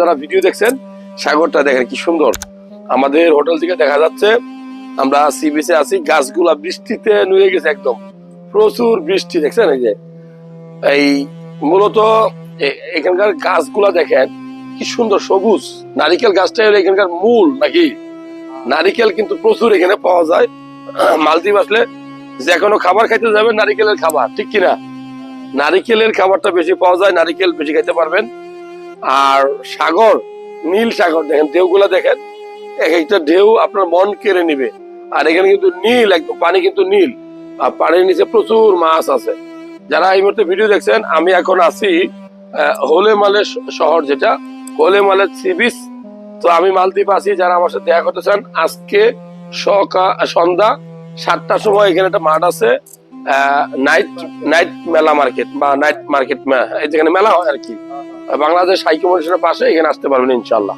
যারা ভিডিও দেখছেন সাগরটা দেখেন কি সুন্দর। আমাদের হোটেল থেকে দেখা যাচ্ছে আমরা সি বিচে আছি, গাছগুলা বৃষ্টিতে নুয়ে গেছে, একদম প্রচুর বৃষ্টি। দেখছেন এই যে এই মূলত এখানকার গাছগুলা দেখেন কি সুন্দর সবুজ। নারিকেল গাছটাই হলো এখানকার মূল নাকি? নারিকেল কিন্তু প্রচুর এখানে পাওয়া যায়। মালদ্বীপ আসলে যে কোনো খাবার খাইতে যাবেন নারিকেলের খাবার, ঠিক কিনা? নারিকেলের খাবারটা বেশি পাওয়া যায়, নারিকেল বেশি খাইতে পারবেন। আর সাগর, নীল সাগর দেখেন, ঢেউগুলা দেখেন, এক একটা ঢেউ আপনার মন কেড়ে নিবে। আর এখানে কিন্তু নীল, একদম পানি কিন্তু নীল, আর পানির নিচে প্রচুর মাছ আছে। যারা এই মুহূর্তে ভিডিও দেখছেন, আমি এখন আছি হোলে মালের শহর, যেটা হোলে মালের সি বিচ। তো আমি মালদ্বীপ আছি, যারা আমার সাথে দেখা করতে চান আজকে সন্ধ্যা 7টার সময় এখানে একটা মাঠ আছে, নাইট মেলা মার্কেট বা নাইট মার্কেট, যেখানে মেলা হয় আর কি, বাংলাদেশ হাই কমিশনের পাশে, এখানে আসতে পারবেন ইনশাল্লাহ।